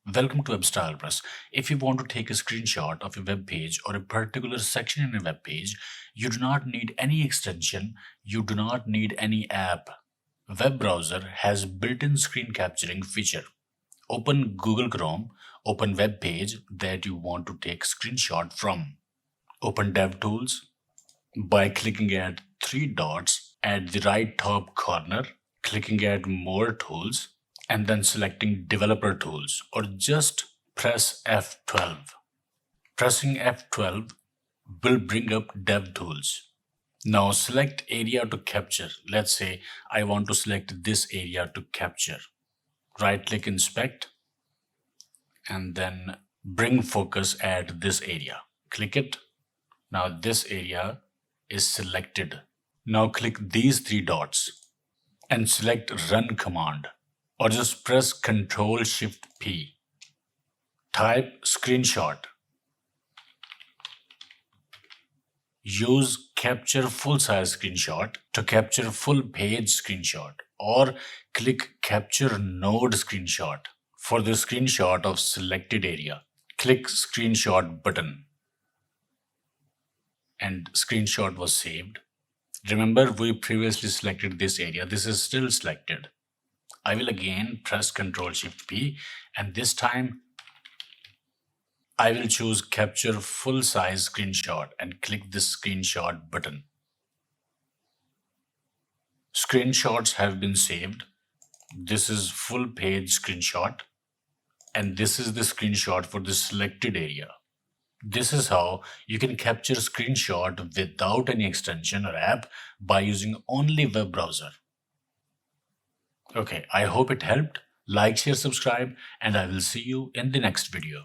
Welcome to WebStylePress. If you want to take a screenshot of a web page or a particular section in a web page, you do not need any extension, you do not need any app. Web browser has built-in screen capturing feature. Open Google Chrome, open web page that you want to take screenshot from. Open DevTools by clicking at three dots at the right top corner, clicking at More Tools, and then selecting Developer Tools, or just press F12. Pressing F12 will bring up DevTools. Now select area to capture. Let's say I want to select this area to capture. Right click inspect and then bring focus at this area. Click it. Now this area is selected. Now click these three dots and select run command, or just press Ctrl Shift P. Type screenshot. Use capture full size screenshot to capture full page screenshot, or click capture node screenshot for the screenshot of selected area. Click screenshot button and screenshot was saved. Remember, we previously selected this area. This is still selected. I will again press Ctrl Shift P, and this time I will choose capture full size screenshot and click this screenshot button. Screenshots have been saved. This is full page screenshot, and this is the screenshot for the selected area. This is how you can capture screenshot without any extension or app by using only web browser. Okay, I hope it helped. Like, share, subscribe, and I will see you in the next video.